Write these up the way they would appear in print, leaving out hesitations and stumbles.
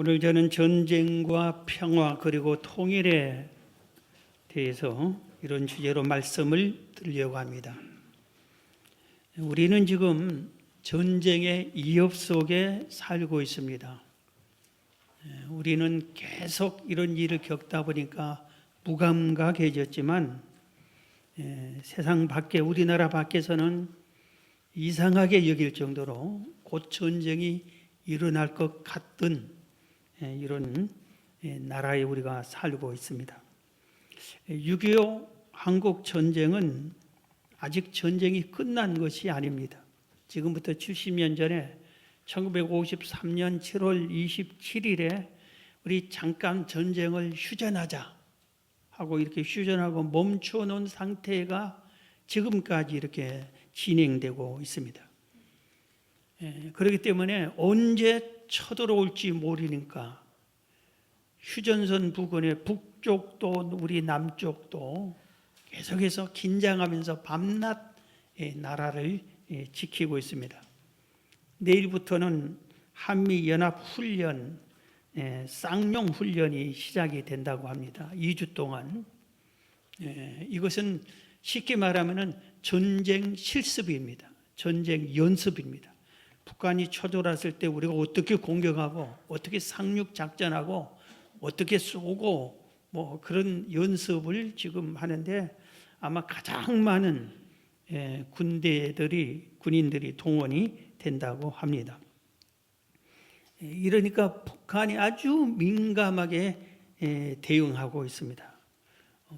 오늘 저는 전쟁과 평화 그리고 통일에 대해서 이런 주제로 말씀을 드리려고 합니다. 우리는 지금 전쟁의 위협 속에 살고 있습니다. 우리는 계속 이런 일을 겪다 보니까 무감각해졌지만 세상 밖에, 우리나라 밖에서는 이상하게 여길 정도로 곧 전쟁이 일어날 것 같은 이런 나라에 우리가 살고 있습니다. 6.25 한국 전쟁은 아직 전쟁이 끝난 것이 아닙니다. 지금부터 70년 전에 1953년 7월 27일에 우리 잠깐 전쟁을 휴전하자 하고 이렇게 휴전하고 멈춰 놓은 상태가 지금까지 이렇게 진행되고 있습니다. 그렇기 때문에 언제 쳐들어올지 모르니까 휴전선 부근의 북쪽도 우리 남쪽도 계속해서 긴장하면서 밤낮 나라를 지키고 있습니다. 내일부터는 한미연합훈련, 쌍용훈련이 시작이 된다고 합니다. 2주 동안. 이것은 쉽게 말하면 전쟁 실습입니다. 전쟁 연습입니다. 북한이 쳐들어왔을 때 우리가 어떻게 공격하고 어떻게 상륙 작전하고 어떻게 쏘고 뭐 그런 연습을 지금 하는데 아마 가장 많은 군인들이 동원이 된다고 합니다. 이러니까 북한이 아주 민감하게 대응하고 있습니다.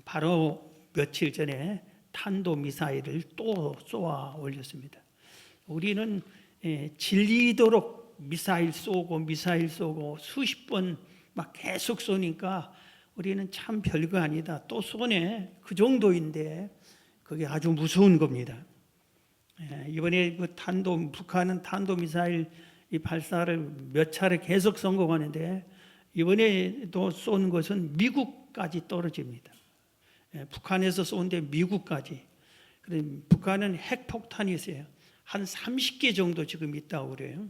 바로 며칠 전에 탄도미사일을 또 쏘아 올렸습니다. 우리는 질리도록 미사일 쏘고 수십 번 막 계속 쏘니까 우리는 참 별거 아니다. 또 쏘네. 그 정도인데 그게 아주 무서운 겁니다. 이번에 북한은 탄도미사일 이 발사를 몇 차례 계속 성공하는데 이번에도 쏜 것은 미국까지 떨어집니다. 북한에서 쏜데 미국까지. 북한은 핵폭탄이 있어요. 한 30개 정도 지금 있다고 그래요.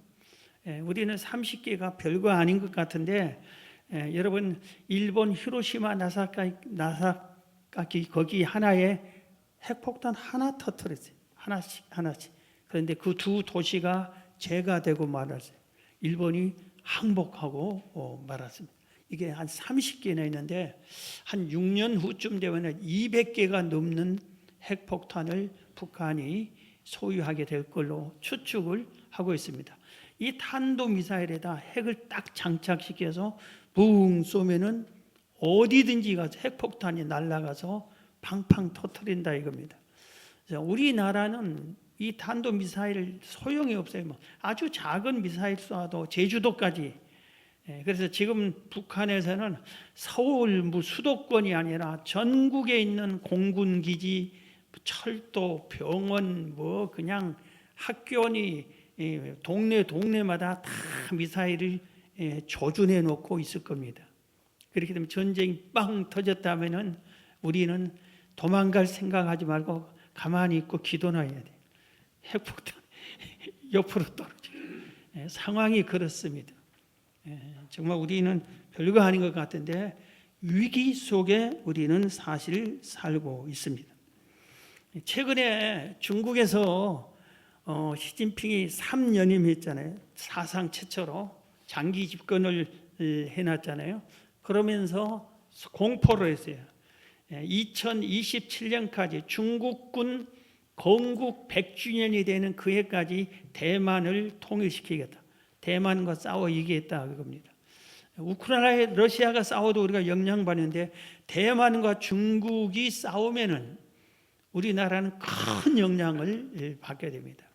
우리는 30개가 별거 아닌 것 같은데 여러분 일본 히로시마 나사카키 거기 하나에 핵폭탄 하나 터뜨렸어요. 하나씩. 그런데 그 두 도시가 재가 되고 말았어요. 일본이 항복하고 말았습니다. 이게 한 30개나 있는데 한 6년 후쯤 되면 200개가 넘는 핵폭탄을 북한이 소유하게 될 걸로 추측을 하고 있습니다. 이 탄도미사일에다 핵을 딱 장착시켜서 붕 쏘면은 어디든지 가서 핵폭탄이 날아가서 팡팡 터뜨린다 이겁니다. 우리나라는 이 탄도미사일 소용이 없어요. 아주 작은 미사일 쏴도 제주도까지. 그래서 지금 북한에서는 서울 수도권이 아니라 전국에 있는 공군기지, 철도, 병원, 그냥 학교니 동네마다 다 미사일을 조준해 놓고 있을 겁니다. 그렇게 되면 전쟁이 빵 터졌다면은 우리는 도망갈 생각하지 말고 가만히 있고 기도나 해야 돼. 핵폭탄 옆으로 떨어져. 상황이 그렇습니다. 정말 우리는 별거 아닌 것 같은데 위기 속에 우리는 사실 살고 있습니다. 최근에 중국에서 시진핑이 3연임했잖아요. 사상 최초로 장기 집권을 해놨잖아요. 그러면서 공포를 했어요. 2027년까지 중국군 건국 100주년이 되는 그 해까지 대만을 통일시키겠다. 대만과 싸워 이기겠다 그겁니다. 우크라이나에 러시아가 싸워도 우리가 영향받는데 대만과 중국이 싸우면은 우리나라는 큰 영향을 받게 됩니다.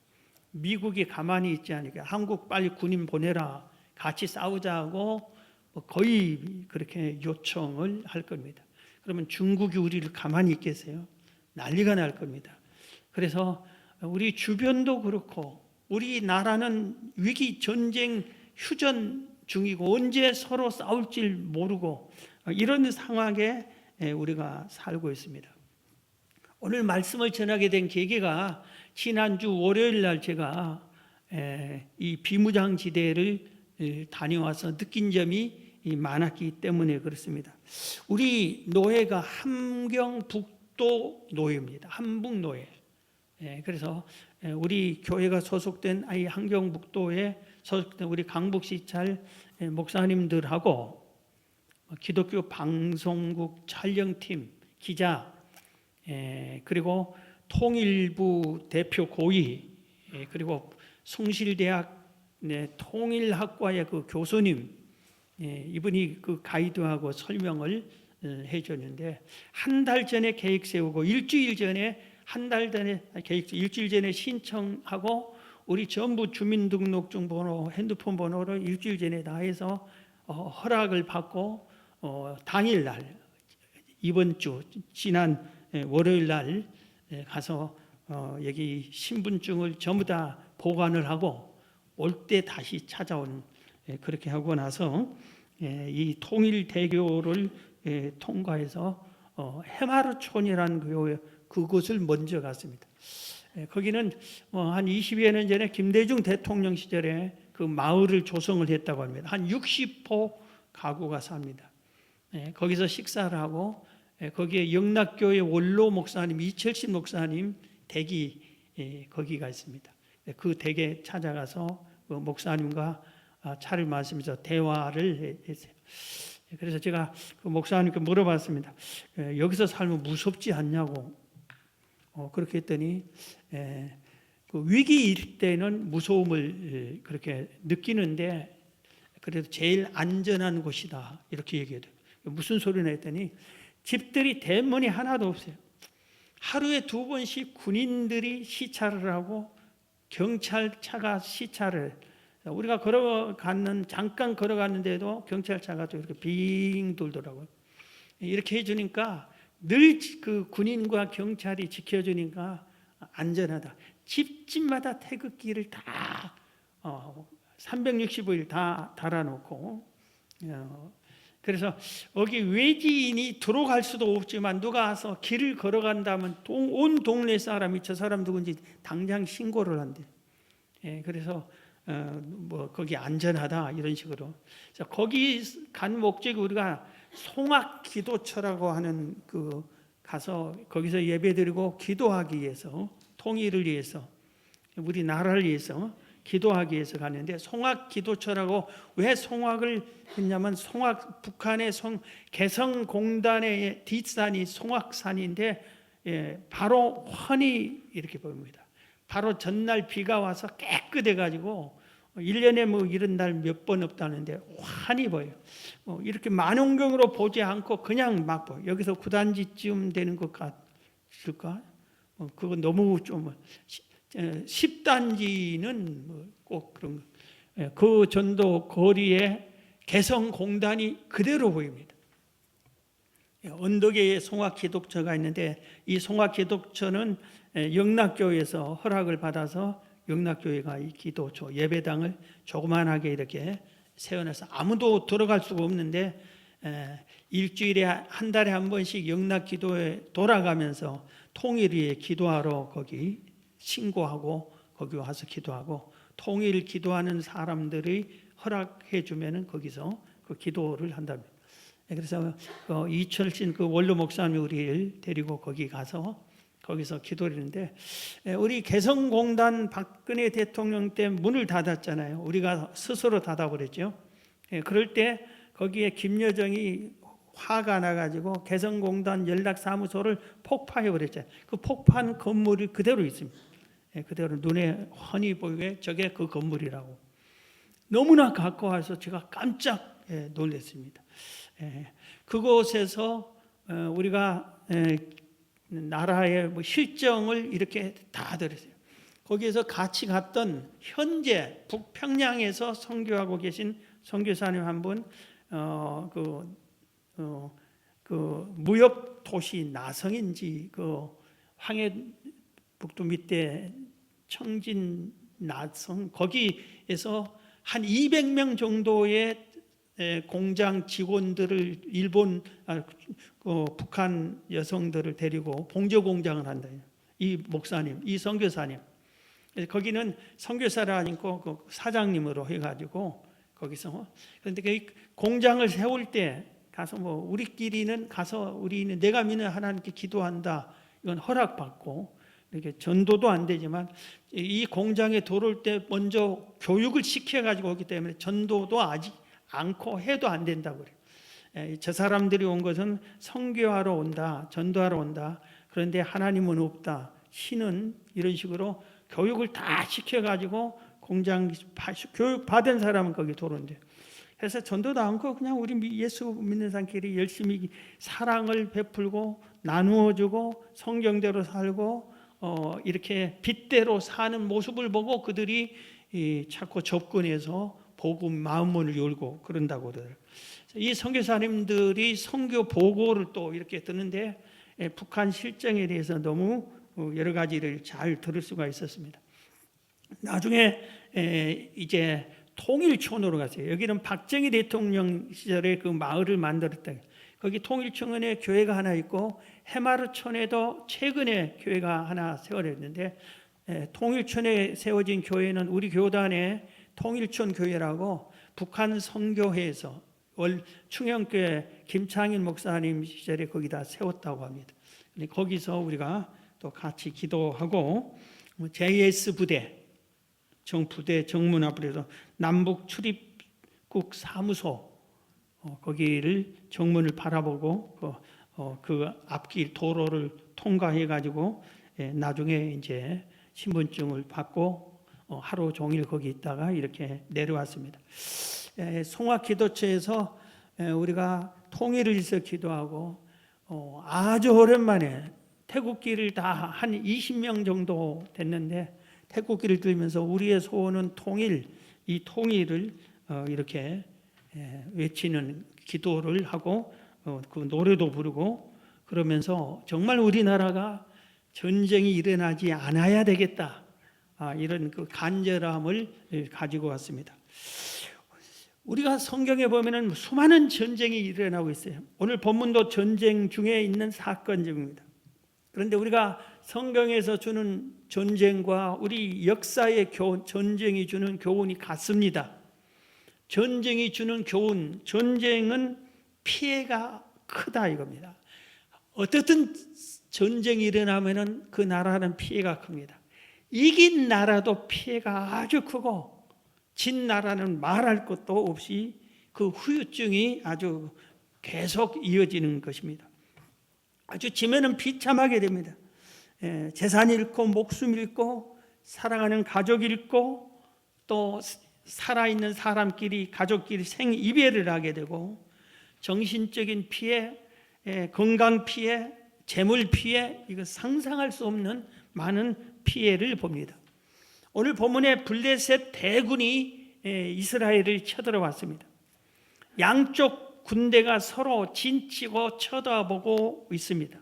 미국이 가만히 있지 않으니까 한국 빨리 군인 보내라, 같이 싸우자고 거의 그렇게 요청을 할 겁니다. 그러면 중국이 우리를 가만히 있겠어요? 난리가 날 겁니다. 그래서 우리 주변도 그렇고 우리나라는 위기, 전쟁, 휴전 중이고 언제 서로 싸울지 모르고 이런 상황에 우리가 살고 있습니다. 오늘 말씀을 전하게 된 계기가 지난주 월요일 날 제가 이 비무장지대를 다녀와서 느낀 점이 많았기 때문에 그렇습니다. 우리 노예가 함경북도 노예입니다. 함북노예. 그래서 우리 교회가 소속된 함경북도에 소속된 우리 강북시찰 목사님들하고 기독교 방송국 촬영팀 기자 그리고 통일부 대표 고위 그리고 숭실대학 통일학과의 그 교수님 이분이 그 가이드하고 설명을 해줬는데 한 달 전에 계획 세우고 일주일 전에 일주일 전에 신청하고 우리 전부 주민등록증 번호, 핸드폰 번호를 일주일 전에 다 해서 허락을 받고 당일 날 이번 주 지난 월요일 날 가서 여기 신분증을 전부 다 보관을 하고 올 때 다시 찾아오는 그렇게 하고 나서 이 통일대교를 통과해서 해마루촌이라는 그곳을 먼저 갔습니다. 거기는 한 20여 년 전에 김대중 대통령 시절에 그 마을을 조성을 했다고 합니다. 한 60호 가구가 삽니다. 거기서 식사를 하고 거기에 영락교회 원로 목사님 이철신 목사님 댁이 거기가 있습니다. 그 댁에 찾아가서 그 목사님과 차를 마시면서 대화를 했어요. 그래서 제가 그 목사님께 물어봤습니다. 여기서 살면 무섭지 않냐고. 그렇게 했더니 그 위기일 때는 무서움을 그렇게 느끼는데 그래도 제일 안전한 곳이다 이렇게 얘기해요. 무슨 소리나 했더니 집들이 대문이 하나도 없어요. 하루에 2번씩 군인들이 시찰을 하고 경찰차가 시찰을 우리가 잠깐 걸어갔는데도 경찰차가 이렇게 빙 돌더라고요. 이렇게 해주니까 늘 그 군인과 경찰이 지켜주니까 안전하다. 집집마다 태극기를 다 365일 다 달아놓고 그래서 여기 외지인이 들어갈 수도 없지만 누가 와서 길을 걸어간다면 온 동네 사람이 저 사람 누군지 당장 신고를 한대. 그래서 뭐 거기 안전하다 이런 식으로. 거기 간 목적이 우리가 송악기도처라고 하는 그 가서 거기서 예배드리고 기도하기 위해서 통일을 위해서 우리 나라를 위해서 기도하기 위해서 갔는데 송악기도처라고 왜 송악을 했냐면 북한의 개성공단의 뒷산이 송악산인데 바로 환히 이렇게 보입니다. 바로 전날 비가 와서 깨끗해 가지고 1년에 뭐 이런 날 몇 번 없다는데 환히 보여요. 이렇게 만원경으로 보지 않고 그냥 막 보여요. 여기서 9단지쯤 되는 것 같을까? 그건 너무 좀 10단지는 꼭 그런 거. 그 전도 거리에 개성공단이 그대로 보입니다. 언덕에 송악기독처가 있는데 이 송악기독처는 영락교회에서 허락을 받아서 영락교회가 이 기도처 예배당을 조그만하게 이렇게 세워놔서 아무도 들어갈 수가 없는데 일주일에 한 달에 한 번씩 영락기도에 돌아가면서 통일 위에 기도하러 거기 신고하고 거기 와서 기도하고 통일 기도하는 사람들이 허락해 주면은 거기서 그 기도를 한답니다. 그래서 이철신 그 원로 목사님이 우리를 데리고 거기 가서 거기서 기도를 했는데 우리 개성공단 박근혜 대통령 때 문을 닫았잖아요. 우리가 스스로 닫아버렸죠. 그럴 때 거기에 김여정이 화가 나가지고 개성공단 연락사무소를 폭파해버렸잖아요. 그 폭파한 건물이 그대로 있습니다. 그대로 눈에 훤히 보이게 저게 그 건물이라고. 너무나 가까워서 제가 깜짝 놀랐습니다. 그곳에서 우리가 나라의 실정을 이렇게 다 들었어요. 거기에서 같이 갔던 현재 북평양에서 선교하고 계신 선교사님 한 분, 그 무역 도시 나성인지 그 황해북도 밑에 청진 나성 거기에서 한 200명 정도의 공장 직원들을 북한 여성들을 데리고 봉조 공장을 한다. 이 목사님, 이 선교사님. 거기는 선교사라 아니고 그 사장님으로 해가지고 거기서. 그런데 그 공장을 세울 때 가서 뭐 우리끼리는 가서 우리는 내가 믿는 하나님께 기도한다. 이건 허락받고 이렇게 전도도 안 되지만 이 공장에 들어올 때 먼저 교육을 시켜가지고 오기 때문에 전도도 아직 않고 해도 안 된다고 그래요. 저 사람들이 온 것은 선교하러 온다, 전도하러 온다. 그런데 하나님은 없다. 신은 이런 식으로 교육을 다 시켜가지고 공장 교육 받은 사람은 거기 들어온대. 그래서 전도도 않고 그냥 우리 예수 믿는 사람끼리 열심히 사랑을 베풀고 나누어주고 성경대로 살고 이렇게 빛대로 사는 모습을 보고 그들이 자꾸 접근해서 복음 마음문을 열고 그런다고 그러더라고요. 이 선교사님들이 선교 보고를 또 이렇게 듣는데 북한 실정에 대해서 너무 여러 가지를 잘 들을 수가 있었습니다. 나중에 이제 통일촌으로 갔어요. 여기는 박정희 대통령 시절에 그 마을을 만들었다. 거기 통일촌에 교회가 하나 있고 해마루촌에도 최근에 교회가 하나 세워졌는데 통일촌에 세워진 교회는 우리 교단의 통일촌 교회라고 북한 선교회에서 충영교회 김창일 목사님 시절에 거기다 세웠다고 합니다. 거기서 우리가 또 같이 기도하고 JS 부대 정부대 정문 앞에서 남북 출입국 사무소 거기를 정문을 바라보고 그 앞길 도로를 통과해 가지고 나중에 이제 신분증을 받고 하루 종일 거기 있다가 이렇게 내려왔습니다. 송악기도처에서 우리가 통일을 위해서 기도하고 아주 오랜만에 태국기를 다 한 20명 정도 됐는데 태국기를 들으면서 우리의 소원은 통일, 이 통일을 이렇게 외치는 기도를 하고 그 노래도 부르고 그러면서 정말 우리나라가 전쟁이 일어나지 않아야 되겠다, 이런 그 간절함을 가지고 왔습니다. 우리가 성경에 보면은 수많은 전쟁이 일어나고 있어요. 오늘 본문도 전쟁 중에 있는 사건 중입니다. 그런데 우리가 성경에서 주는 전쟁과 우리 역사의 전쟁이 주는 교훈이 같습니다. 전쟁이 주는 교훈, 전쟁은 피해가 크다 이겁니다. 어떻든 전쟁이 일어나면은 그 나라는 피해가 큽니다. 이긴 나라도 피해가 아주 크고 진 나라는 말할 것도 없이 그 후유증이 아주 계속 이어지는 것입니다. 아주 지면은 비참하게 됩니다. 재산 잃고 목숨 잃고 사랑하는 가족 잃고 또 살아있는 사람끼리 가족끼리 생이별을 하게 되고 정신적인 피해, 건강 피해, 재물 피해, 이거 상상할 수 없는 많은 피해를 봅니다. 오늘 본문에 블레셋 대군이 이스라엘을 쳐들어왔습니다. 양쪽 군대가 서로 진치고 쳐다보고 있습니다.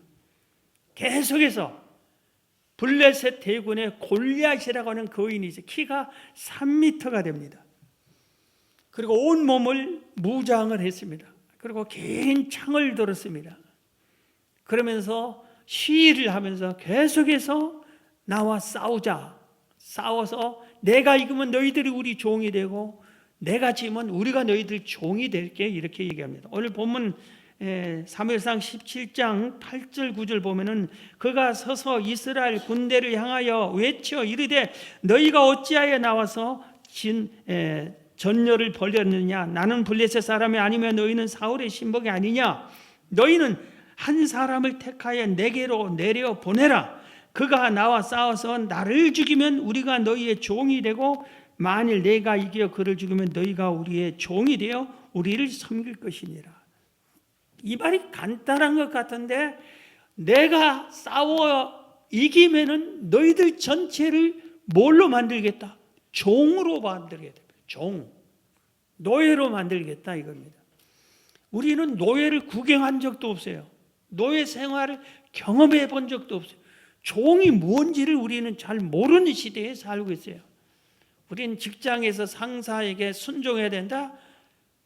계속해서 블레셋 대군의 골리앗이라고 하는 거인이 있어요. 키가 3m가 됩니다. 그리고 온 몸을 무장을 했습니다. 그리고 긴 창을 들었습니다. 그러면서 시위를 하면서 계속해서 나와 싸우자. 싸워서 내가 이기면 너희들이 우리 종이 되고 내가 지면 우리가 너희들 종이 될게, 이렇게 얘기합니다. 오늘 본문 사무엘상 17장 8절 9절 보면은 그가 서서 이스라엘 군대를 향하여 외쳐 이르되 너희가 어찌하여 나와서 전열을 벌였느냐? 나는 블레셋 사람이 아니면 너희는 사울의 신복이 아니냐? 너희는 한 사람을 택하여 내게로 내려 보내라. 그가 나와 싸워서 나를 죽이면 우리가 너희의 종이 되고 만일 내가 이겨 그를 죽이면 너희가 우리의 종이 되어 우리를 섬길 것이니라. 이 말이 간단한 것 같은데 내가 싸워 이기면은 너희들 전체를 뭘로 만들겠다? 종으로 만들겠다. 종, 노예로 만들겠다 이겁니다. 우리는 노예를 구경한 적도 없어요. 노예 생활을 경험해 본 적도 없어요. 종이 뭔지를 우리는 잘 모르는 시대에 살고 있어요. 우리는 직장에서 상사에게 순종해야 된다?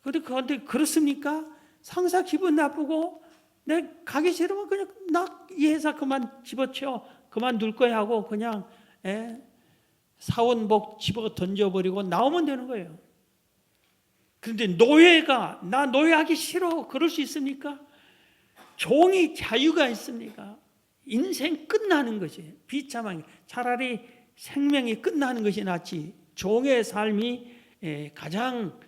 그런데 그렇습니까? 상사 기분 나쁘고 내 가기 싫으면 그냥 나 이 회사 그만 집어치워 그만둘 거야 하고 그냥 사원복 집어 던져버리고 나오면 되는 거예요. 그런데 노예가 나 노예하기 싫어 그럴 수 있습니까? 종이 자유가 있습니까? 인생 끝나는 것이 비참한, 차라리 생명이 끝나는 것이 낫지 종의 삶이 가장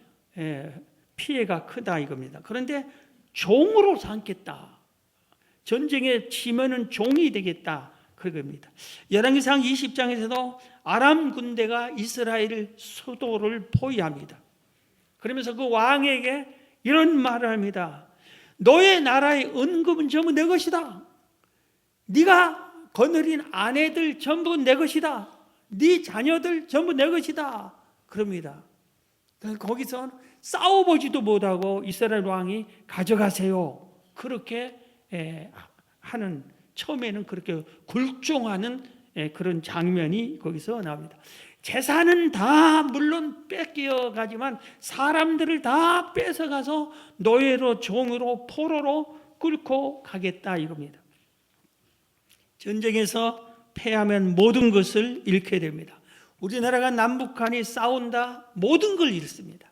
피해가 크다 이겁니다. 그런데 종으로 삼겠다, 전쟁에 치면은 종이 되겠다 그겁니다. 열왕기상 20장에서도 아람 군대가 이스라엘 수도를 포위합니다. 그러면서 그 왕에게 이런 말을 합니다. 너의 나라의 은금은 전부 내 것이다. 네가 거느린 아내들 전부 내 것이다. 네 자녀들 전부 내 것이다. 그럽니다. 거기서 싸워보지도 못하고 이스라엘 왕이 가져가세요. 그렇게 하는, 처음에는 그렇게 굴종하는 그런 장면이 거기서 나옵니다. 재산은 다 물론 뺏겨가지만 사람들을 다 뺏어가서 노예로, 종으로, 포로로 끌고 가겠다 이겁니다. 전쟁에서 패하면 모든 것을 잃게 됩니다. 우리나라가 남북한이 싸운다, 모든 걸 잃습니다.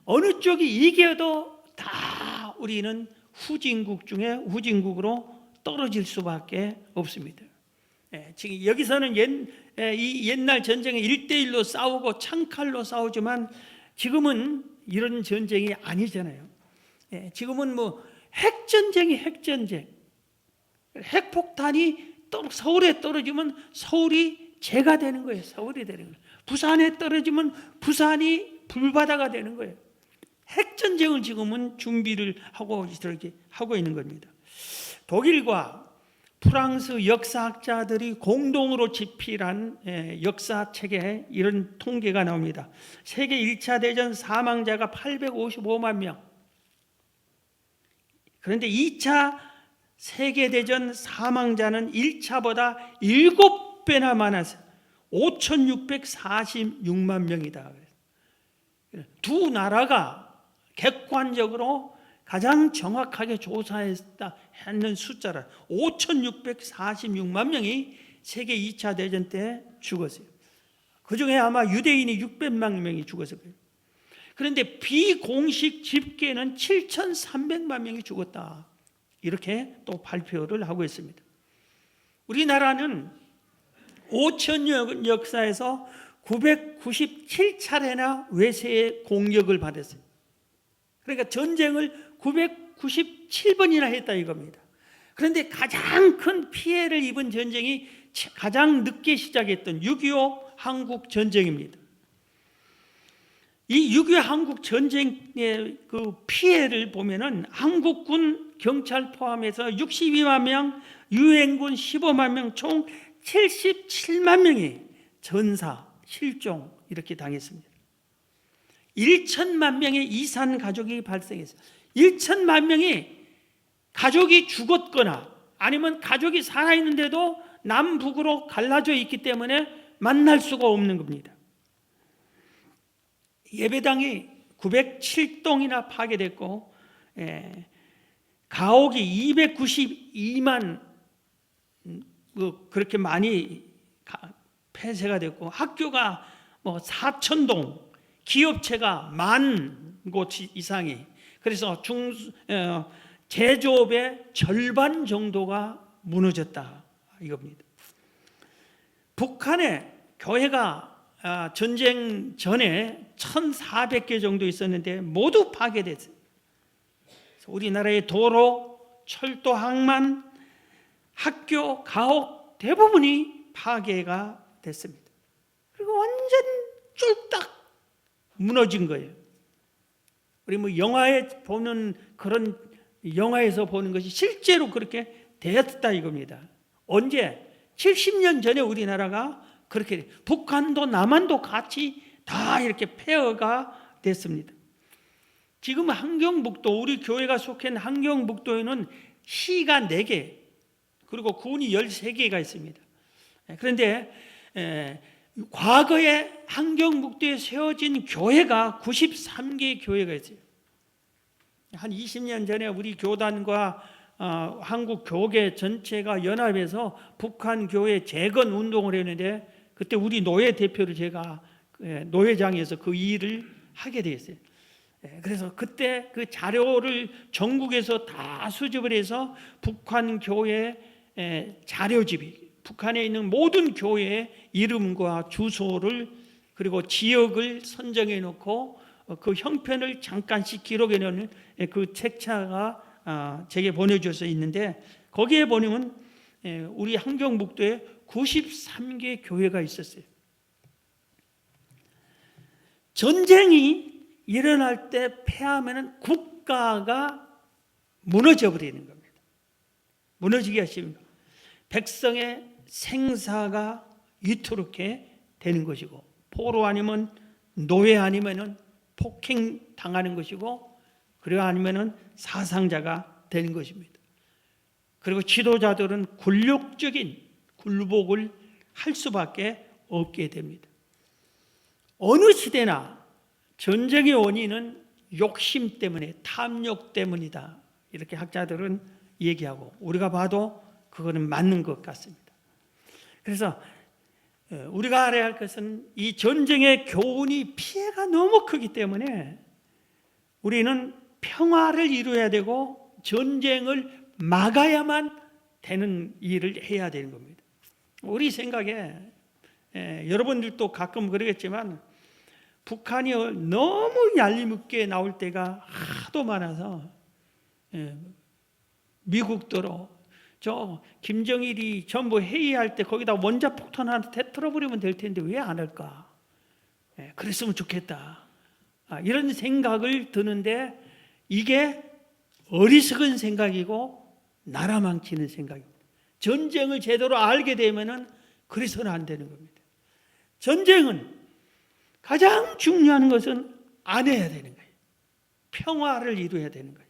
어느 쪽이 이겨도 다 우리는 후진국 중에 후진국으로 떨어질 수밖에 없습니다. 지금 여기서는 이 옛날 전쟁에 1대1로 싸우고 창칼로 싸우지만 지금은 이런 전쟁이 아니잖아요. 지금은 뭐 핵전쟁이 핵전쟁. 핵폭탄이 서울에 떨어지면 서울이 재가 되는 거예요. 서울이 되는 거예요. 부산에 떨어지면 부산이 불바다가 되는 거예요. 핵전쟁을 지금은 준비를 하고 이렇게 하고 있는 겁니다. 독일과 프랑스 역사학자들이 공동으로 집필한 역사책에 이런 통계가 나옵니다. 세계 1차 대전 사망자가 855만 명. 그런데 2차 세계대전 사망자는 1차보다 7배나 많아서 5,646만 명이다. 두 나라가 객관적으로 가장 정확하게 조사했다 했는 숫자라 5,646만 명이 세계 2차 대전 때 죽었어요. 그중에 아마 유대인이 600만 명이 죽었을 거예요. 그런데 비공식 집계는 7,300만 명이 죽었다. 이렇게 또 발표를 하고 있습니다. 우리나라는 5천년 역사에서 997차례나 외세의 공격을 받았어요. 그러니까 전쟁을 997번이나 했다 이겁니다. 그런데 가장 큰 피해를 입은 전쟁이 가장 늦게 시작했던 6.25 한국 전쟁입니다. 이 6.25 한국 전쟁의 그 피해를 보면은 한국군 경찰 포함해서 62만 명, 유엔군 15만 명, 총 77만 명이 전사, 실종 이렇게 당했습니다. 1천만 명의 이산 가족이 발생했어요. 1천만 명이 가족이 죽었거나 아니면 가족이 살아있는데도 남북으로 갈라져 있기 때문에 만날 수가 없는 겁니다. 예배당이 907동이나 파괴됐고 가옥이 292만 그렇게 많이 폐쇄가 됐고 학교가 뭐 4,000동, 기업체가 10,000곳 이상이, 그래서 제조업의 절반 정도가 무너졌다 이겁니다. 북한의 교회가 전쟁 전에 1,400개 정도 있었는데 모두 파괴됐어요. 우리나라의 도로, 철도, 항만, 학교, 가옥 대부분이 파괴가 됐습니다. 그리고 완전 쫄딱 무너진 거예요. 우리 뭐 영화에 보는 그런 영화에서 보는 것이 실제로 그렇게 되었다 이겁니다. 언제? 70년 전에 우리나라가 그렇게 북한도 남한도 같이 다 이렇게 폐허가 됐습니다. 지금 한경북도, 우리 교회가 속한 한경북도에는 시가 4개 그리고 군이 13개가 있습니다. 그런데 과거에 한경북도에 세워진 교회가 93개의 교회가 있어요. 한 20년 전에 우리 교단과 한국 교계 전체가 연합해서 북한 교회 재건 운동을 했는데 그때 우리 노예 대표를 제가 노회장에서 그 일을 하게 되었어요. 그래서 그때 그 자료를 전국에서 다 수집을 해서 북한 교회 자료집이 북한에 있는 모든 교회의 이름과 주소를 그리고 지역을 선정해 놓고 그 형편을 잠깐씩 기록해 놓은 그 책자가 제게 보내줘서 있는데, 거기에 보면 우리 함경북도에 93개 교회가 있었어요. 전쟁이 일어날 때 패하면 국가가 무너져 버리는 겁니다. 무너지기가 쉽습니다. 백성의 생사가 위태롭게 되는 것이고, 포로 아니면 노예 아니면 폭행 당하는 것이고, 그리고 아니면 사상자가 되는 것입니다. 그리고 지도자들은 굴욕적인 굴복을 할 수밖에 없게 됩니다. 어느 시대나 전쟁의 원인은 욕심 때문에, 탐욕 때문이다, 이렇게 학자들은 얘기하고, 우리가 봐도 그거는 맞는 것 같습니다. 그래서 우리가 알아야 할 것은 이 전쟁의 교훈이 피해가 너무 크기 때문에 우리는 평화를 이루어야 되고 전쟁을 막아야만 되는 일을 해야 되는 겁니다. 우리 생각에 여러분들도 가끔 그러겠지만 북한이 너무 얄미겁게 나올 때가 하도 많아서 미국도로 저 김정일이 전부 회의할 때 거기다 원자폭탄 하나 터뜨려버리면 될 텐데 왜 안 할까? 그랬으면 좋겠다, 이런 생각을 드는데 이게 어리석은 생각이고 나라 망치는 생각입니다. 전쟁을 제대로 알게 되면은 그래서는 안 되는 겁니다. 전쟁은 가장 중요한 것은 안 해야 되는 거예요. 평화를 이루어야 되는 거예요.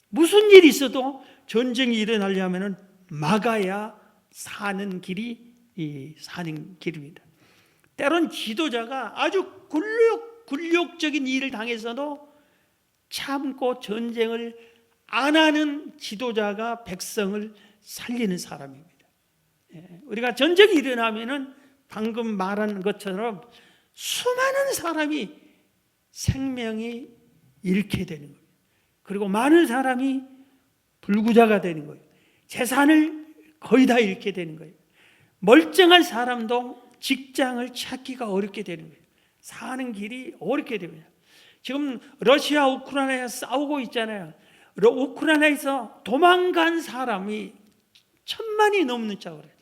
무슨 일이 있어도 전쟁이 일어나려면 막아야 사는 길입니다. 때론 지도자가 아주 굴욕적인 일을 당해서도 참고 전쟁을 안 하는 지도자가 백성을 살리는 사람입니다. 우리가 전쟁이 일어나면은 방금 말한 것처럼 수많은 사람이 생명이 잃게 되는 거예요. 그리고 많은 사람이 불구자가 되는 거예요. 재산을 거의 다 잃게 되는 거예요. 멀쩡한 사람도 직장을 찾기가 어렵게 되는 거예요. 사는 길이 어렵게 됩니다. 지금 러시아 우크라이나에서 싸우고 있잖아요. 우크라이나에서 도망간 사람이 1000만이 넘는 자고 그래요.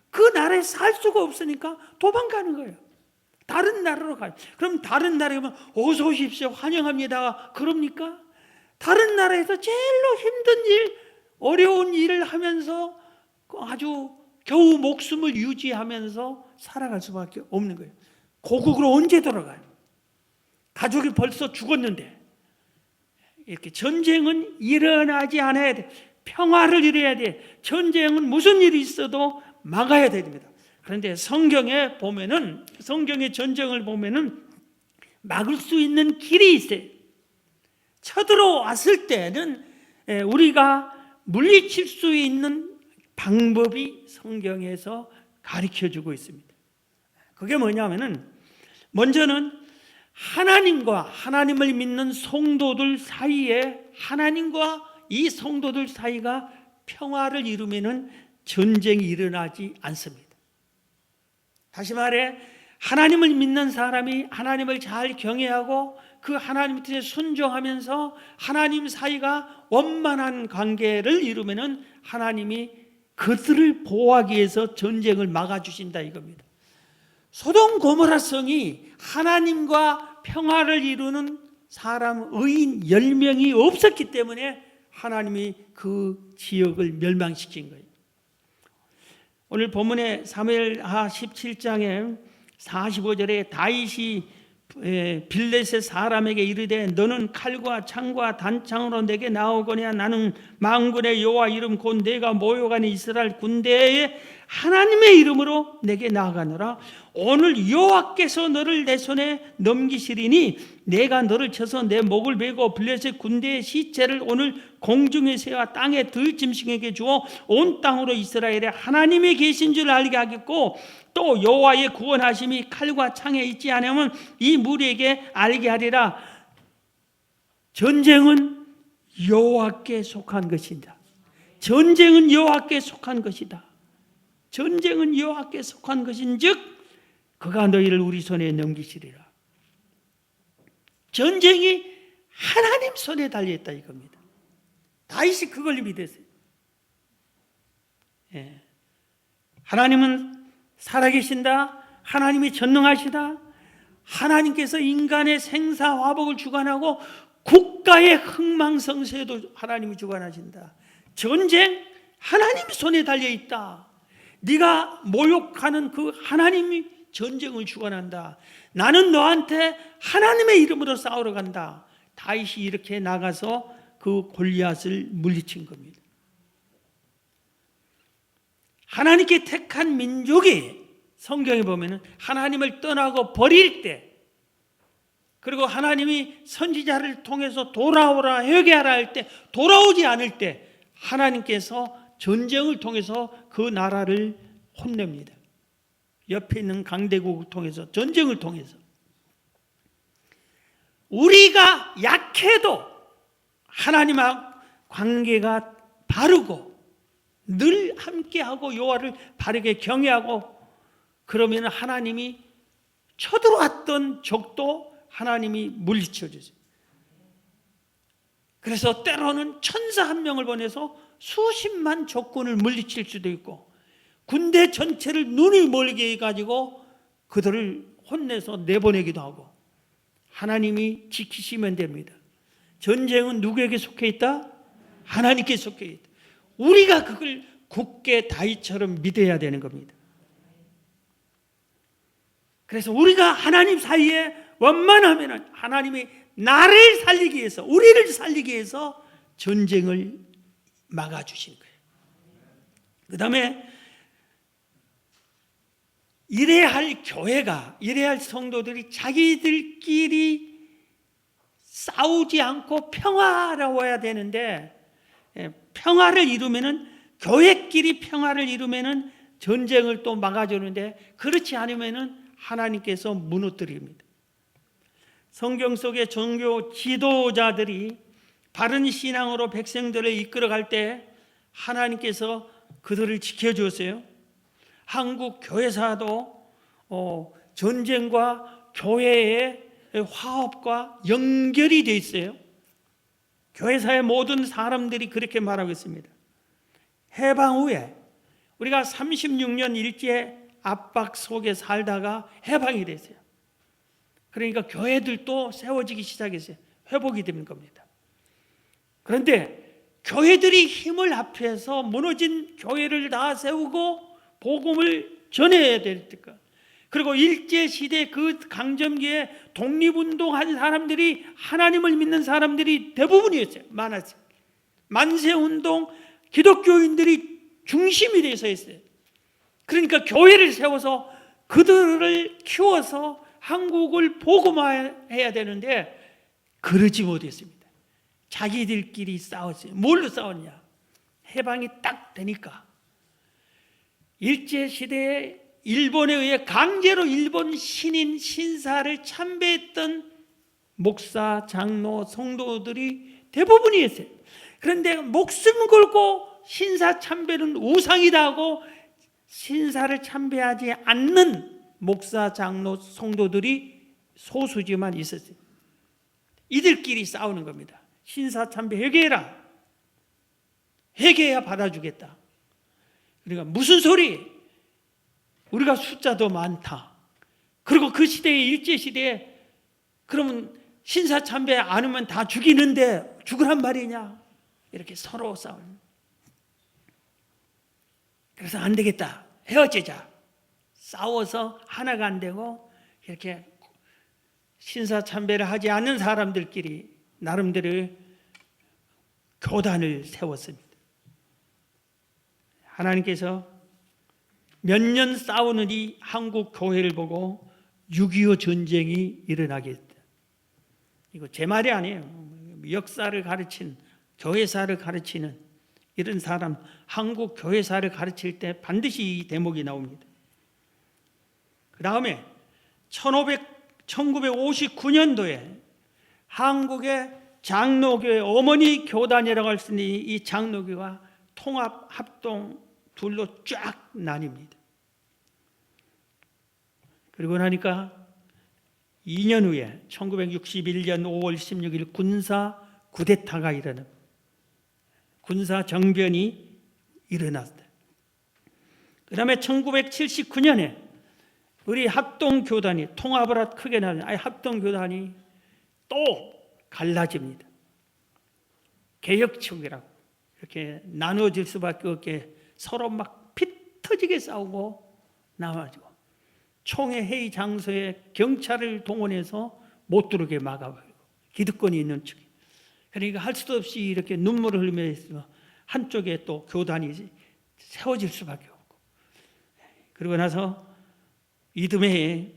그 나라에 살 수가 없으니까 도망가는 거예요. 다른 나라로 가요. 그럼 다른 나라에 가면 어서 오십시오, 환영합니다, 그럽니까? 다른 나라에서 제일로 힘든 일, 어려운 일을 하면서 아주 겨우 목숨을 유지하면서 살아갈 수밖에 없는 거예요. 고국으로 언제 돌아가요? 가족이 벌써 죽었는데. 이렇게 전쟁은 일어나지 않아야 돼. 평화를 이뤄야 돼. 전쟁은 무슨 일이 있어도 막아야 됩니다. 그런데 성경에 보면은, 성경의 전쟁을 보면은 막을 수 있는 길이 있어요. 쳐들어왔을 때는 우리가 물리칠 수 있는 방법이 성경에서 가르쳐주고 있습니다. 그게 뭐냐면은, 먼저는 하나님과 하나님을 믿는 성도들 사이에, 하나님과 이 성도들 사이가 평화를 이루면은 전쟁이 일어나지 않습니다. 다시 말해, 하나님을 믿는 사람이 하나님을 잘 경외하고 그 하나님 뜻에 순종하면서 하나님 사이가 원만한 관계를 이루면은 하나님이 그들을 보호하기 위해서 전쟁을 막아주신다, 이겁니다. 소돔 고모라 성이 하나님과 평화를 이루는 사람, 의인 10명이 없었기 때문에 하나님이 그 지역을 멸망시킨 거예요. 오늘 본문의 사무엘하 17장에 45절에 다윗이 빌레셋 사람에게 이르되 너는 칼과 창과 단창으로 내게 나오거냐, 나는 만군의 여호와 이름 곧 내가 모여가는 이스라엘 군대의 하나님의 이름으로 내게 나아가노라. 오늘 여호와께서 너를 내 손에 넘기시리니 내가 너를 쳐서 내 목을 베고 블레셋 군대의 시체를 오늘 공중에 세워 땅에 들짐승에게 주어 온 땅으로 이스라엘의 하나님이 계신 줄 알게 하겠고, 또 여호와의 구원하심이 칼과 창에 있지 않으면 이 무리에게 알게 하리라. 전쟁은 여호와께 속한 것이다. 전쟁은 여호와께 속한 것이다. 전쟁은 여호와께 속한 것인즉 그가 너희를 우리 손에 넘기시리라. 전쟁이 하나님 손에 달려있다 이겁니다. 다윗이 그걸 믿었어요. 예. 하나님은 살아계신다. 하나님이 전능하시다. 하나님께서 인간의 생사화복을 주관하고 국가의 흥망성쇠도 하나님이 주관하신다. 전쟁 하나님 손에 달려있다. 네가 모욕하는 그 하나님이 전쟁을 주관한다. 나는 너한테 하나님의 이름으로 싸우러 간다. 다윗이 이렇게 나가서 그 골리앗을 물리친 겁니다. 하나님께 택한 민족이 성경에 보면은 하나님을 떠나고 버릴 때, 그리고 하나님이 선지자를 통해서 돌아오라 회개하라 할 때 돌아오지 않을 때 하나님께서 전쟁을 통해서 그 나라를 혼냅니다. 옆에 있는 강대국을 통해서, 전쟁을 통해서. 우리가 약해도 하나님과 관계가 바르고 늘 함께하고 여호와를 바르게 경외하고 그러면 하나님이 쳐들어왔던 적도 하나님이 물리쳐 주세요. 그래서 때로는 천사 한 명을 보내서 수십만 적군을 물리칠 수도 있고 군대 전체를 눈이 멀게 해가지고 그들을 혼내서 내보내기도 하고 하나님이 지키시면 됩니다. 전쟁은 누구에게 속해 있다? 하나님께 속해 있다. 우리가 그걸 굳게 다윗처럼 믿어야 되는 겁니다. 그래서 우리가 하나님 사이에 원만하면 하나님이 나를 살리기 위해서, 우리를 살리기 위해서 전쟁을 막아주신 거예요. 그 다음에 이래야 할 교회가, 이래야 할 성도들이 자기들끼리 싸우지 않고 평화로워야 되는데, 평화를 이루면은, 교회끼리 평화를 이루면은 전쟁을 또 막아주는데, 그렇지 않으면은 하나님께서 무너뜨립니다. 성경 속의 종교 지도자들이 바른 신앙으로 백성들을 이끌어갈 때 하나님께서 그들을 지켜주었어요. 한국 교회사도 전쟁과 교회의 화합과 연결이 되어 있어요. 교회사의 모든 사람들이 그렇게 말하고 있습니다. 해방 후에 우리가 36년 일제 압박 속에 살다가 해방이 됐어요. 그러니까 교회들도 세워지기 시작했어요. 회복이 되는 겁니다. 그런데 교회들이 힘을 합해서 무너진 교회를 다 세우고 복음을 전해야 되니까, 그리고 일제시대 그 강점기에 독립운동한 사람들이 하나님을 믿는 사람들이 대부분이었어요. 많았어요. 만세운동 기독교인들이 중심이 돼서 했어요. 그러니까 교회를 세워서 그들을 키워서 한국을 복음화해야 되는데 그러지 못했습니다. 자기들끼리 싸웠어요. 뭘로 싸웠냐? 해방이 딱 되니까 일제시대에 일본에 의해 강제로 일본 신인 신사를 참배했던 목사, 장로, 성도들이 대부분이었어요. 그런데 목숨 걸고 신사 참배는 우상이다 하고 신사를 참배하지 않는 목사, 장로, 성도들이 소수지만 있었어요. 이들끼리 싸우는 겁니다. 신사 참배 회개해라. 회개해야 받아주겠다. 그러니까 무슨 소리? 우리가 숫자도 많다. 그리고 그 시대에, 일제시대에 그러면 신사 참배 안 하면 다 죽이는데 죽으란 말이냐? 이렇게 서로 싸우는. 그래서 안 되겠다. 헤어지자. 싸워서 하나가 안 되고 이렇게 신사 참배를 하지 않는 사람들끼리 나름대로 교단을 세웠습니다. 하나님께서 몇 년 싸우는 이 한국 교회를 보고 6.25 전쟁이 일어나게 했다. 이거 제 말이 아니에요. 역사를 가르친, 교회사를 가르치는 이런 사람, 한국 교회사를 가르칠 때 반드시 이 대목이 나옵니다. 그 다음에 1959년도에 한국의 장로교회 어머니 교단이라고 할 수 있는 이 장로교가 통합, 합동 둘로 쫙 나뉩니다. 그리고 나니까 2년 후에 1961년 5월 16일 군사 쿠데타가 일어납니다. 군사 정변이 일어났어요. 그 다음에 1979년에 우리 합동교단이 통합을 크게 나면 합동교단이 또 갈라집니다. 개혁측이라고 이렇게 나눠질 수밖에 없게 서로 막 피 터지게 싸우고 나와가지고 총회 회의 장소에 경찰을 동원해서 못 들어오게 막아버리고 기득권이 있는 측이 그러니까 할 수도 없이 이렇게 눈물을 흘리면서 한쪽에 또 교단이 세워질 수밖에 없고 그러고 나서 이듬해에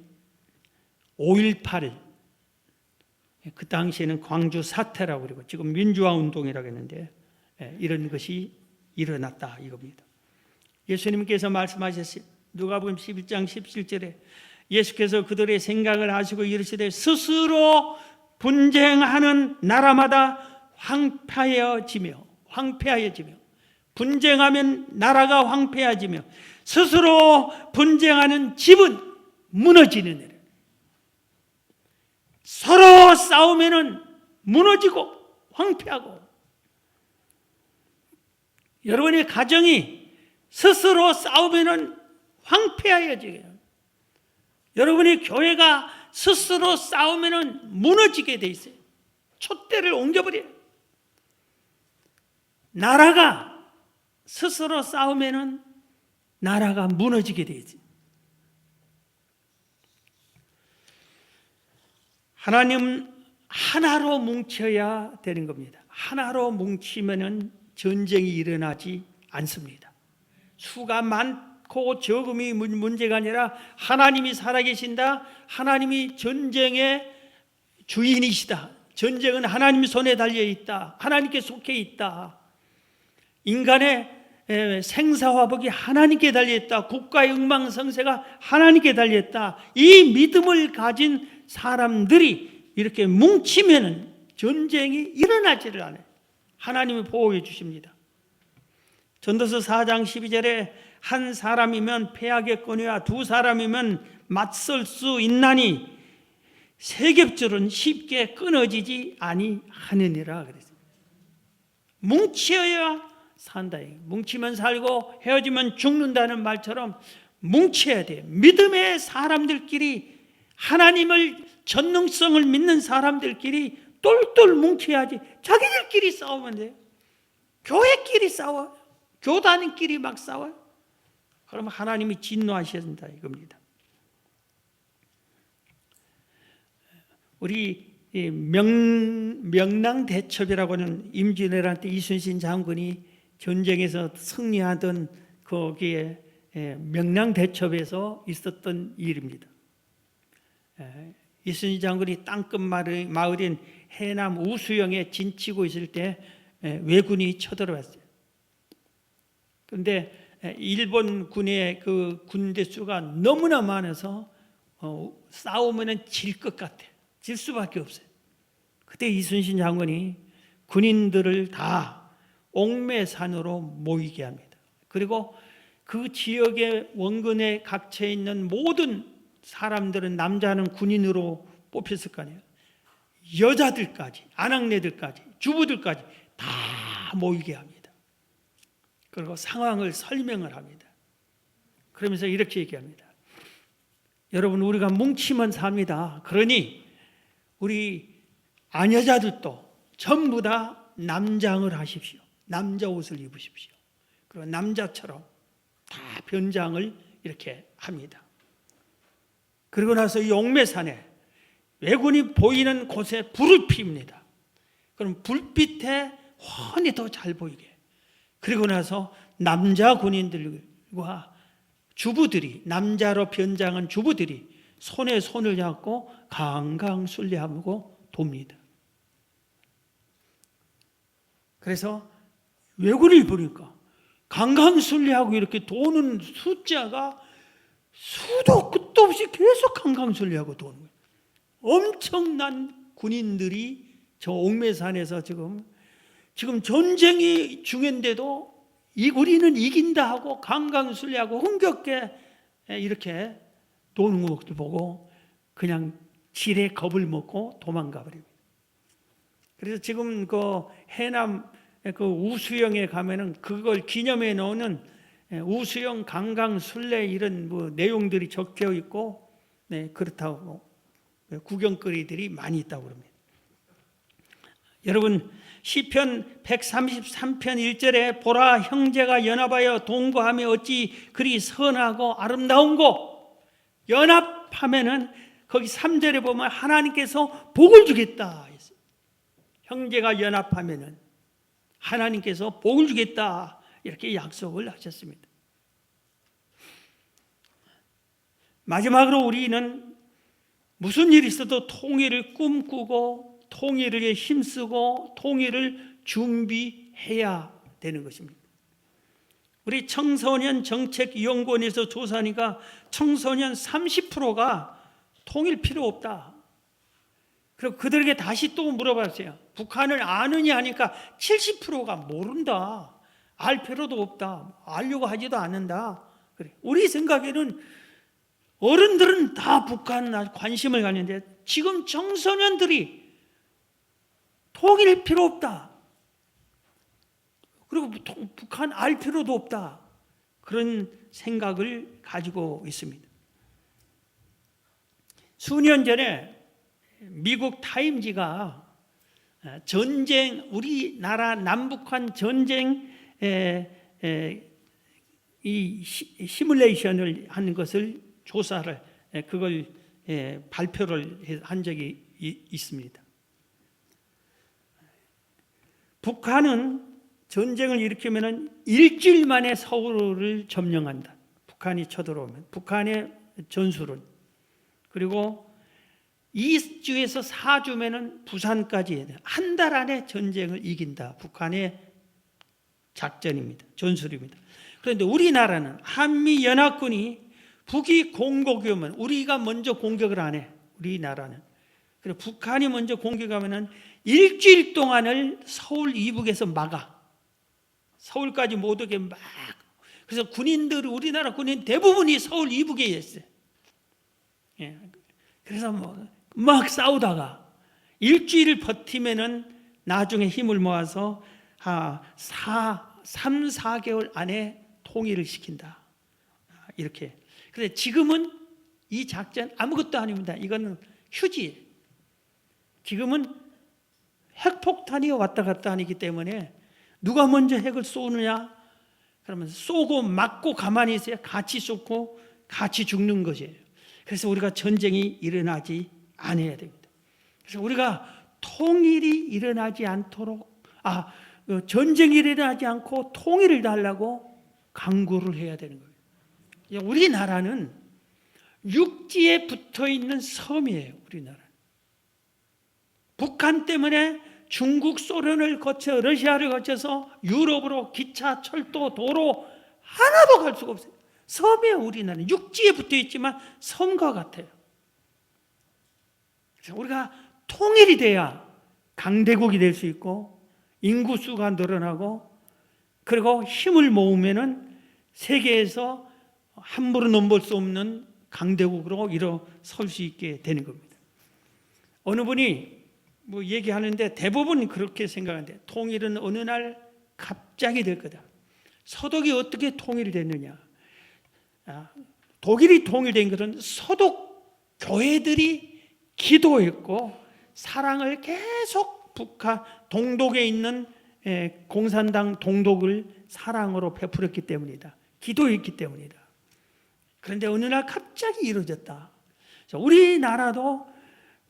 5.18 그 당시에는 광주 사태라고 그러고 지금 민주화 운동이라고 했는데 이런 것이 일어났다 이겁니다. 예수님께서 말씀하셨어요. 누가복음 11장 17절에 예수께서 그들의 생각을 아시고 이르시되 스스로 분쟁하는 나라마다 황폐해지며 분쟁하면 나라가 황폐해지며 스스로 분쟁하는 집은 무너지는 일. 서로 싸우면은 무너지고 황폐하고 여러분의 가정이 스스로 싸우면은 황폐해지게 여러분의 교회가 스스로 싸우면은 무너지게 돼 있어요. 촛대를 옮겨버려요. 나라가 스스로 싸우면은 나라가 무너지게 돼 있어요. 하나님 하나로 뭉쳐야 되는 겁니다. 하나로 뭉치면은 전쟁이 일어나지 않습니다. 수가 많고 적음이 문제가 아니라 하나님이 살아계신다. 하나님이 전쟁의 주인이시다. 전쟁은 하나님 손에 달려 있다. 하나님께 속해 있다. 인간의 생사화복이 하나님께 달려 있다. 국가의 흥망성쇠가 하나님께 달려 있다. 이 믿음을 가진 사람들이 이렇게 뭉치면 전쟁이 일어나지를 않아요. 하나님이 보호해 주십니다. 전도서 4장 12절에 한 사람이면 패하겠거니와 두 사람이면 맞설 수 있나니 세 겹줄은 쉽게 끊어지지 아니하느니라 그랬어요. 뭉쳐야 산다. 뭉치면 살고 헤어지면 죽는다는 말처럼 뭉쳐야 돼요. 믿음의 사람들끼리 하나님을 전능성을 믿는 사람들끼리 똘똘 뭉쳐야지. 자기들끼리 싸우면 돼요. 교회끼리 싸워. 교단끼리 막 싸워요. 그러면 하나님이 진노하신다 이겁니다. 우리 명랑대첩이라고 하는 임진왜란 때 이순신 장군이 전쟁에서 승리하던 거기에 명랑대첩에서 있었던 일입니다. 이순신 장군이 땅끝 마을인 해남 우수영에 진치고 있을 때 왜군이 쳐들어왔어요. 그런데 일본 군의 그 군대 수가 너무나 많아서 싸우면 질 것 같아. 질 수밖에 없어요. 그때 이순신 장군이 군인들을 다 옥매산으로 모이게 합니다. 그리고 그 지역의 원근에 갇혀 있는 모든 사람들은 남자는 군인으로 뽑혔을 거 아니에요. 여자들까지, 아낙네들까지, 주부들까지 다 모이게 합니다. 그리고 상황을 설명을 합니다. 그러면서 이렇게 얘기합니다. 여러분, 우리가 뭉치면 삽니다. 그러니 우리 아녀자들도 전부 다 남장을 하십시오. 남자 옷을 입으십시오. 그리고 남자처럼 다 변장을 이렇게 합니다. 그리고 나서 이 옥매산에 왜군이 보이는 곳에 불을 피웁니다. 그럼 불빛에 훤히 더 잘 보이게. 그리고 나서 남자 군인들과 주부들이, 남자로 변장한 주부들이 손에 손을 잡고 강강술래하고 돕니다. 그래서 왜군을 보니까 강강술래하고 이렇게 도는 숫자가 수도 끝도 없이 계속 강강술래하고 도는 거예요. 엄청난 군인들이 저 옥매산에서 지금 전쟁이 중인데도 우리는 이긴다 하고 강강술래하고 흥겹게 이렇게 도는 것을 보고 그냥 지레 겁을 먹고 도망가 버립니다. 그래서 지금 그 해남 그 우수영에 가면은 그걸 기념해 놓는 우수영 강강술래 이런 뭐 내용들이 적혀 있고, 네, 그렇다고 구경거리들이 많이 있다고 그럽니다. 여러분, 시편 133편 1절에 보라, 형제가 연합하여 동거하며 어찌 그리 선하고 아름다운고. 연합하면은 거기 3절에 보면 하나님께서 복을 주겠다. 형제가 연합하면은 하나님께서 복을 주겠다, 이렇게 약속을 하셨습니다. 마지막으로 우리는 무슨 일이 있어도 통일을 꿈꾸고 통일을 위해 힘쓰고 통일을 준비해야 되는 것입니다. 우리 청소년 정책연구원에서 조사하니까 청소년 30%가 통일 필요 없다. 그리고 그들에게 다시 또 물어봤어요. 북한을 아느냐 하니까 70%가 모른다. 알 필요도 없다. 알려고 하지도 않는다. 그래. 우리 생각에는 어른들은 다 북한 관심을 갖는데 지금 청소년들이 통일 필요 없다. 그리고 북한 알 필요도 없다. 그런 생각을 가지고 있습니다. 수년 전에 미국 타임지가 전쟁, 우리나라 남북한 전쟁 이 시뮬레이션을 하는 것을 조사를 그걸 발표를 한 적이 있습니다. 북한은 전쟁을 일으키면 일주일 만에 서울을 점령한다. 북한이 쳐들어오면 북한의 전술은. 그리고 2주에서 4주면은 부산까지 해야 돼요. 한 달 안에 전쟁을 이긴다. 북한의 작전입니다. 전술입니다. 그런데 우리나라는 한미연합군이 북이 공격이 오면 우리가 먼저 공격을 안 해. 우리나라는. 그리고 북한이 먼저 공격하면은 일주일 동안을 서울 이북에서 막아. 서울까지 못 오게 막. 그래서 군인들, 우리나라 군인 대부분이 서울 이북에 있어요. 예. 그래서 막 싸우다가 일주일을 버티면은 나중에 힘을 모아서 3, 4개월 안에 통일을 시킨다. 이렇게. 그런데 지금은 이 작전 아무것도 아닙니다. 이거는 휴지예요. 지금은 핵폭탄이 왔다 갔다 하기 때문에 누가 먼저 핵을 쏘느냐? 그러면 쏘고 맞고 가만히 있어야 같이 쏘고 같이 죽는 것이에요. 그래서 우리가 전쟁이 일어나지 않아야 됩니다. 그래서 우리가 통일이 일어나지 않도록 전쟁이 일어나지 않고 통일을 달라고 강구를 해야 되는 거예요. 우리나라는 육지에 붙어있는 섬이에요. 우리나라. 북한 때문에 중국, 소련을 거쳐 러시아를 거쳐서 유럽으로 기차, 철도, 도로 하나도 갈 수가 없어요. 섬이에요. 우리나라는 육지에 붙어있지만 섬과 같아요. 그래서 우리가 통일이 돼야 강대국이 될 수 있고 인구수가 늘어나고 그리고 힘을 모으면은 세계에서 함부로 넘볼 수 없는 강대국으로 일어설 수 있게 되는 겁니다. 어느 분이 얘기하는데 대부분 그렇게 생각하는데 통일은 어느 날 갑자기 될 거다. 서독이 어떻게 통일이 됐느냐? 독일이 통일된 것은 서독 교회들이 기도했고 사랑을 계속 북한 동독에 있는 공산당 동독을 사랑으로 베풀었기 때문이다. 기도했기 때문이다. 그런데 어느 날 갑자기 이루어졌다. 우리나라도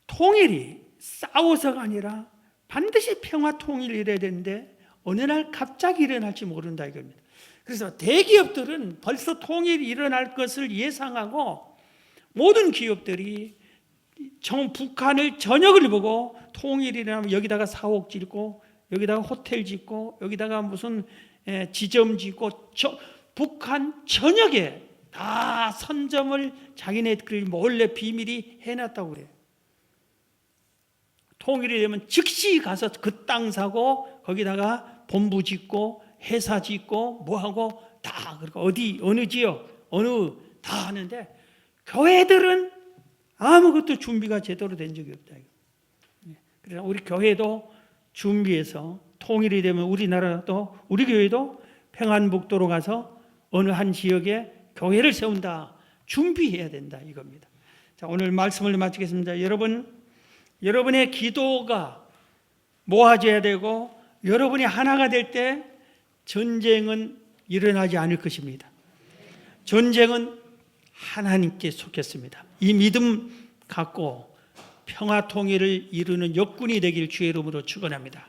통일이 싸워서가 아니라 반드시 평화 통일이 이래야 되는데 어느 날 갑자기 일어날지 모른다 이겁니다. 그래서 대기업들은 벌써 통일이 일어날 것을 예상하고 모든 기업들이 북한을 전역을 보고 통일이 일어나면 여기다가 사옥 짓고 여기다가 호텔 짓고 여기다가 무슨 지점 짓고 북한 전역에 다 선점을 자기네들이 몰래 비밀이 해놨다고 그래요. 통일이 되면 즉시 가서 그 땅 사고 거기다가 본부 짓고 회사 짓고 뭐하고 다 그리고 어디 어느 지역 어느 다 하는데 교회들은 아무것도 준비가 제대로 된 적이 없다. 그래서 우리 교회도 준비해서 통일이 되면 우리나라도 우리 교회도 평안북도로 가서 어느 한 지역에 교회를 세운다. 준비해야 된다 이겁니다. 자, 오늘 말씀을 마치겠습니다. 여러분의 기도가 모아져야 되고 여러분이 하나가 될 때 전쟁은 일어나지 않을 것입니다. 전쟁은 하나님께 속했습니다. 이 믿음 갖고 평화 통일을 이루는 역군이 되길 주의 이름으로 축원합니다.